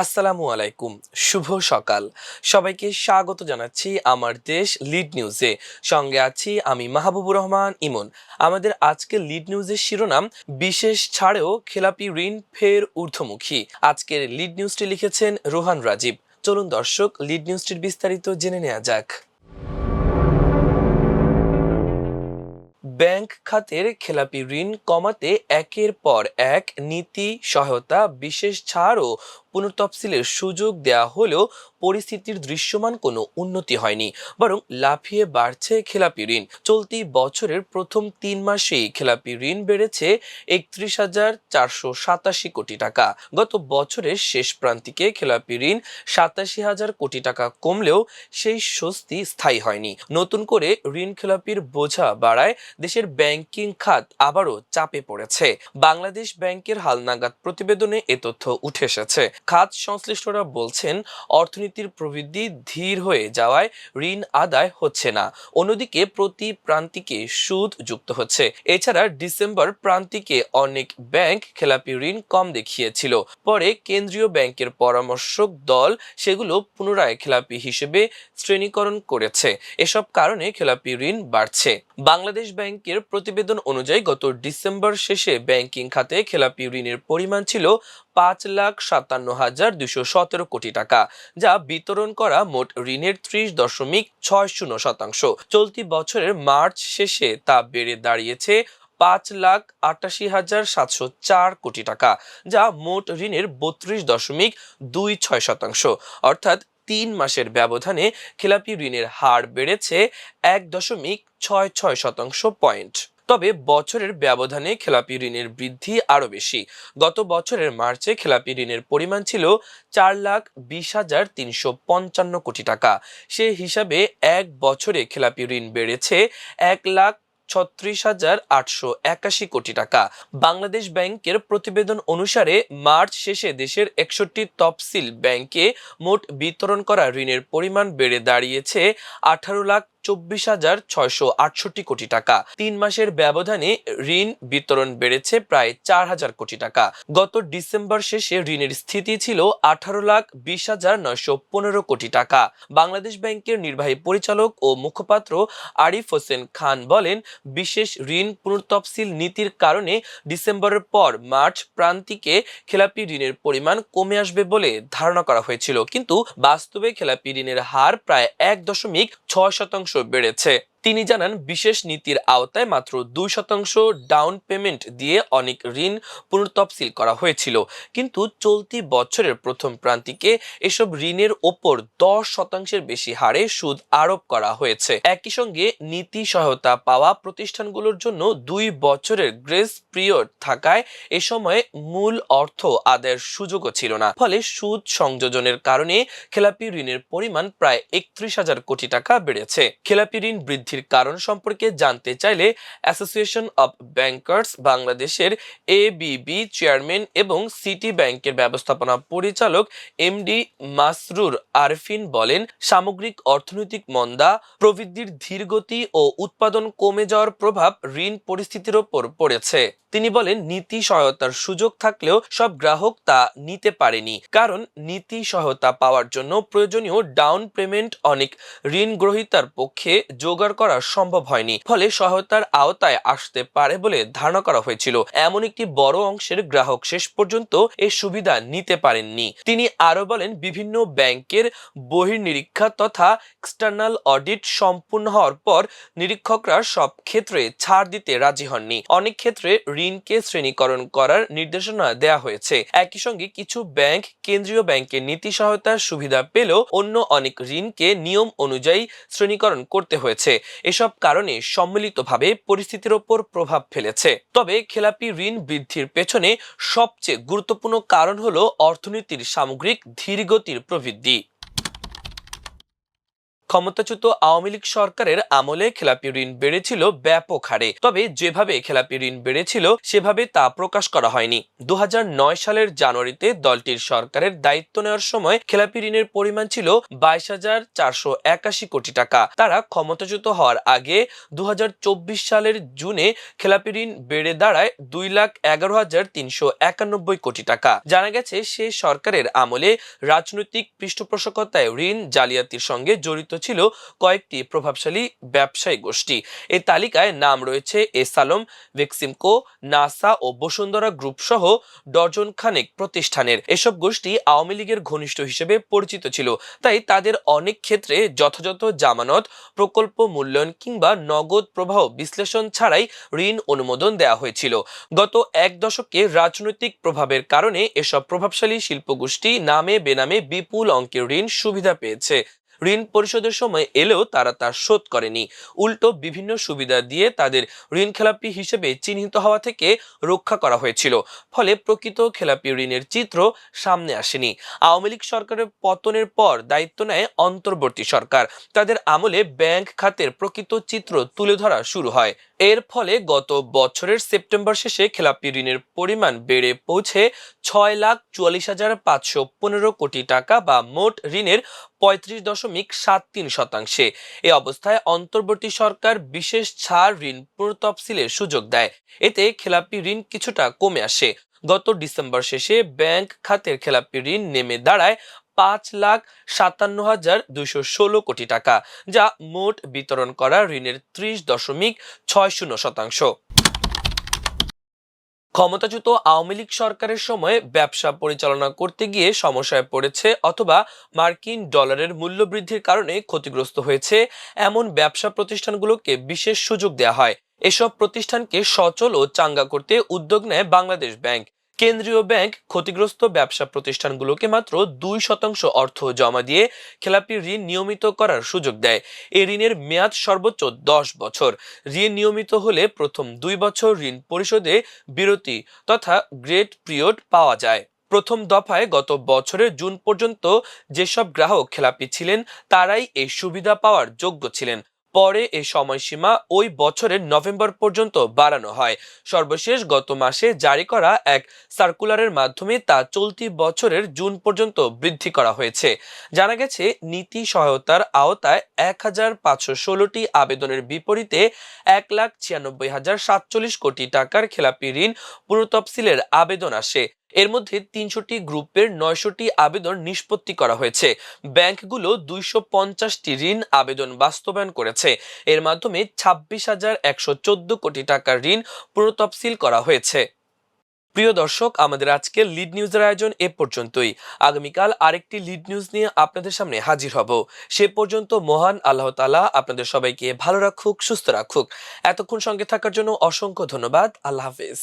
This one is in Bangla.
আসসালামু আলাইকুম। শুভ সকাল। সবাইকে স্বাগত জানাচ্ছি আমার দেশ লিড নিউজে। সঙ্গে আছি আমি মাহবুবুর রহমান ইমন। আমাদের আজকের লিড নিউজের শিরোনাম, বিশেষ ছাড়েও খেলাপি ঋণ ফের ঊর্ধ্বমুখী। আজকের লিড নিউজটি লিখেছেন রোহান রাজীব। চলুন দর্শক, লিড নিউজটির বিস্তারিত জেনে নেওয়া যাক। ব্যাংক খাতের খেলাপি ঋণ কমাতে একের পর এক নীতি সহায়তা, বিশেষ ছাড় ও পুনর্তফসিলের সুযোগ দেয়া হলেও পরিস্থিতির দৃশ্যমান কোনো উন্নতি হয়নি, বরং লাফিয়ে বাড়ছে খেলাপি ঋণ। চলতি বছরের প্রথম 3 মাসেই খেলাপি ঋণ বেড়েছে 31,487 কোটি টাকা। গত বছরের শেষ প্রান্তিকে খেলাপি ঋণ 87,000 কোটি টাকা কমলেও সেই স্বস্তি স্থায়ী হয়নি। নতুন করে ঋণ খেলাপির বোঝা বাড়ায় দেশের ব্যাংকিং খাত আবারও চাপে পড়েছে। বাংলাদেশ ব্যাংকের হালনাগাদ প্রতিবেদনে এ তথ্য উঠে এসেছে। খাত সংশ্লিষ্টরা বলছেন, অর্থনীতির প্রবৃদ্ধি ধীর হয়ে যাওয়ায় ঋণ আদায় হচ্ছে না। অন্যদিকে প্রতি প্রান্তিকে সুদ যুক্ত হচ্ছে। এছাড়া ডিসেম্বর প্রান্তিকে অনেক ব্যাংক খেলাপি ঋণ কম দেখিয়েছিল। পরে কেন্দ্রীয় ব্যাংকের পরামর্শক দল সেগুলো পুনরায় খেলাপি হিসেবে শ্রেণীকরণ করেছে। এসব কারণে খেলাপি ঋণ বাড়ছে। বাংলাদেশ ব্যাংকের প্রতিবেদন অনুযায়ী গত ডিসেম্বর শেষে ব্যাংকিং খাতে খেলাপি ঋণের পরিমাণ ছিল 5,57,217 কোটি টাকা, যা বিতরণ করা মোট ঋণের 30.60%। চলতি বছরের মার্চ শেষে তা বেড়ে দাঁড়িয়েছে 5,88,704 কোটি টাকা, যা মোট ঋণের 32.26%। অর্থাৎ 3 মাসের ব্যবধানে খেলাপি ঋণের হার বেড়েছে 1.66 পয়েন্ট। তবে বছরের ব্যবধানে খেলাপি ঋণের বৃদ্ধি আরো বেশি। গত বছরের মার্চে খেলাপি ঋণের পরিমাণ ছিল 4,20,355 কোটি টাকা। সে হিসাবে এক বছরে খেলাপি ঋণ বেড়েছে 1,36,881 কোটি টাকা। বাংলাদেশ ব্যাংকের প্রতিবেদন অনুসারে মার্চ শেষে দেশের 61 তফসিল ব্যাংকে মোট বিতরণ করা ঋণের পরিমাণ বেড়ে দাঁড়িয়েছে 18,24,668 কোটি টাকা। 3 মাসের ব্যবধানে ঋণ বিতরণ বেড়েছে প্রায় 4,000 কোটি টাকা। গত ডিসেম্বর শেষে ঋণের স্থিতি ছিল 18,20,915 কোটি টাকা। বাংলাদেশ ব্যাংকের নির্বাহী পরিচালক ও মুখপাত্র আরিফ হোসেন খান বলেন, বিশেষ ঋণ পুনর্তফসিল নীতির কারণে ডিসেম্বরের পর মার্চ প্রান্তিকে খেলাপি ঋণের পরিমাণ কমে আসবে বলে ধারণা করা হয়েছিল, কিন্তু বাস্তবে খেলাপি ঋণের হার প্রায় 1.6% বেড়েছে। তিনি জানান, বিশেষ নীতির আওতায় মাত্র 2% ডাউন পেমেন্ট দিয়ে অনেক ঋণ পুনর্তফসিল করা হয়েছিল, কিন্তু চলতি বছরের প্রথম প্রান্তিকে এসব ঋণের ওপর 10% বেশি হারে সুদ আরোপ করা হয়েছে। একই সঙ্গে নীতি সহায়তা পাওয়া প্রতিষ্ঠানগুলোর জন্য 2 বছরের গ্রেস পিরিয়ড থাকায় এ সময়ে মূল অর্থ আদায়ের সুযোগও ছিল না। ফলে সুদ সংযোজনের কারণে খেলাপি ঋণের পরিমাণ প্রায় 31,000 কোটি টাকা বেড়েছে। খেলাপি ঋণ বৃদ্ধির কারণ সম্পর্কে জানতে চাইলে অ্যাসোসিয়েশন অব ব্যাংকার্স বাংলাদেশের এবিবি চেয়ারম্যান এবং সিটি ব্যাংকের ব্যবস্থাপনা পরিচালক এমডি মাসরুর আরফিন বলেন, সামগ্রিক অর্থনৈতিক মন্দা, প্রবৃদ্ধির ধীরগতি ও উৎপাদন কমে যাওয়ার প্রভাব ঋণ পরিস্থিতির ওপর পড়েছে। তিনি বলেন, নীতি সহায়তার সুযোগ থাকলেও সব গ্রাহক তা নিতে পারেনি, কারণ নীতি সহায়তা পাওয়ার জন্য প্রয়োজনীয় ডাউন পেমেন্ট অনেক ঋণ গ্রহীতার পক্ষে জোগাড় করা সম্ভব হয়নি। ফলে সহায়তার আওতায় আসতে পারে বলে ধারণা করা হয়েছিল এমন একটি বড় অংশের গ্রাহক শেষ পর্যন্ত এই সুবিধা নিতে পারেননি। তিনি আরো বলেন, বিভিন্ন ব্যাংকের বহির্নিরীক্ষা তথা এক্সটার্নাল অডিট সম্পূর্ণ হওয়ার পর নিরীক্ষকরা সব ক্ষেত্রে ছাড় দিতে রাজি হননি। অনেক ক্ষেত্রে ঋণকে শ্রেণীকরণ করার নির্দেশনা দেয়া হয়েছে। একই সঙ্গে কিছু ব্যাংক কেন্দ্রীয় ব্যাংকের নীতি সহায়তার সুবিধা পেলেও অন্য অনেক ঋণকে নিয়ম অনুযায়ী শ্রেণীকরণ করতে হয়েছে। এসব কারণে সম্মিলিতভাবে পরিস্থিতির ওপর প্রভাব ফেলেছে। তবে খেলাপি ঋণ বৃদ্ধির পেছনে সবচেয়ে গুরুত্বপূর্ণ কারণ হলো অর্থনীতির সামগ্রিক ধীরগতির প্রবৃদ্ধি। ক্ষমতাচ্যুত আওয়ামী লীগ সরকারের আমলে খেলাপি ঋণ বেড়েছিল ব্যাপক হারে, তবে যেভাবে খেলাপি ঋণ বেড়েছিল সেভাবে তা প্রকাশ করা হয়নি। 2009 সালের জানুয়ারিতে দলটির সরকারের দায়িত্ব নেওয়ার সময় খেলাপি ঋণের পরিমাণ ছিল 22,481 কোটি টাকা। তারা ক্ষমতাচ্যুত হওয়ার আগে 2024 সালের জুনে খেলাপি ঋণ বেড়ে দাঁড়ায় 2,11,391 কোটি টাকা। জানা গেছে সে সরকারের আমলে রাজনৈতিক পৃষ্ঠপোষকতায় ঋণ জালিয়াতির সঙ্গে জড়িত ছিল কয়েকটি প্রভাবশালী ব্যবসায়ী গোষ্ঠী। এই তালিকায় নাম রয়েছে এস আলম, ভেক্সিমকো, নাসা ও বসুন্ধরা গ্রুপ সহ ডজন খানেক প্রতিষ্ঠানের। এসব গোষ্ঠী আওয়ামী লীগের ঘনিষ্ঠ হিসেবে পরিচিত ছিল, তাই তাদের অনেক ক্ষেত্রে যথাযথ জামানত, প্রকল্প মূল্যায়ন কিংবা নগদ প্রবাহ বিশ্লেষণ ছাড়াই ঋণ অনুমোদন দেওয়া হয়েছিল। গত এক দশকে রাজনৈতিক প্রভাবের কারণে এসব প্রভাবশালী শিল্পগোষ্ঠী নামে বেনামে বিপুল অঙ্কের ঋণ সুবিধা পেয়েছে। ঋণ পরিশোধের সময় এলেও তারা তা শোধ করেনি, উল্টো বিভিন্ন সুবিধা দিয়ে তাদের ঋণ খেলাপি হিসেবে চিহ্নিত হওয়া থেকে রক্ষা করা হয়েছিল। ফলে প্রকৃত খেলাপি ঋণের চিত্র সামনে আসেনি। আওয়ামী লীগ সরকারের পতনের পর দায়িত্ব নেয় অন্তর্বর্তী সরকার। তাদের আমলে ব্যাংক খাতের প্রকৃত চিত্র তুলে ধরা শুরু হয়। এর ফলে গত বছরের সেপ্টেম্বর শেষে খেলাপি ঋণের পরিমাণ বেড়ে পৌঁছে 6,44,515 কোটি টাকা বা মোট ঋণের 35.73%। এ অবস্থায় অন্তর্বর্তী সরকার বিশেষ ছাড় ঋণ পুনঃতফসিলের সুযোগ দেয়। এতে খেলাপি ঋণ কিছুটা কমে আসে। গত ডিসেম্বর শেষে ব্যাংক খাতের খেলাপি ঋণ নেমে দাঁড়ায় 5,57,216 কোটি টাকা, যা মোট বিতরণ করা ঋণের 30.60%। ক্ষমতাচ্যুত আওয়ামী লীগ সরকারের সময় ব্যবসা পরিচালনা করতে গিয়ে সমস্যায় পড়েছে অথবা মার্কিন ডলারের মূল্য বৃদ্ধির কারণে ক্ষতিগ্রস্ত হয়েছে এমন ব্যবসা প্রতিষ্ঠানগুলোকে বিশেষ সুযোগ দেওয়া হয়। এসব প্রতিষ্ঠানকে সচল ও চাঙ্গা করতে উদ্যোগ নেয় বাংলাদেশ ব্যাংক। কেন্দ্রীয় ব্যাংক ক্ষতিগ্রস্ত ব্যবসা প্রতিষ্ঠানগুলোকে মাত্র 2% অর্থ জমা দিয়ে খেলাপি ঋণ নিয়মিত করার সুযোগ দেয়। এই ঋণের মেয়াদ সর্বোচ্চ 10 বছর। ঋণ নিয়মিত হলে প্রথম 2 বছর ঋণ পরিশোধে বিরতি তথা গ্রেড পিরিয়ড পাওয়া যায়। প্রথম দফায় গত বছরের জুন পর্যন্ত যেসব গ্রাহক খেলাপি ছিলেন তারাই এই সুবিধা পাওয়ার যোগ্য ছিলেন। পরে এই সময়সীমা ওই বছরের নভেম্বর পর্যন্ত বাড়ানো হয়। সর্বশেষ গত মাসে জারি করা এক সার্কুলারের মাধ্যমে তা চলতি বছরের জুন পর্যন্ত বৃদ্ধি করা হয়েছে। জানা গেছে নীতি সহায়তার আওতায় 1,516টি আবেদনের বিপরীতে 1,96,047 কোটি টাকার খেলাপি ঋণ পুনঃতফসিলের আবেদন আসে। এর মধ্যে 300টি গ্রুপের 900টি আবেদন নিষ্পত্তি করা হয়েছে। ব্যাংকগুলো 250টি ঋণ আবেদন বাস্তবায়ন করেছে। এর মাধ্যমে 26,114 কোটি টাকার ঋণ পুনঃতফসিল করা হয়েছে। প্রিয় দর্শক, আমাদের আজকের লিড নিউজের আয়োজন এ পর্যন্তই। আগামীকাল আরেকটি লিড নিউজ নিয়ে আপনাদের সামনে হাজির হব। সে পর্যন্ত মহান আল্লাহ তাআলা আপনাদের সবাইকে ভালো রাখুক, সুস্থ রাখুক। এতক্ষণ সঙ্গে থাকার জন্য অসংখ্য ধন্যবাদ। আল্লাহ হাফেজ।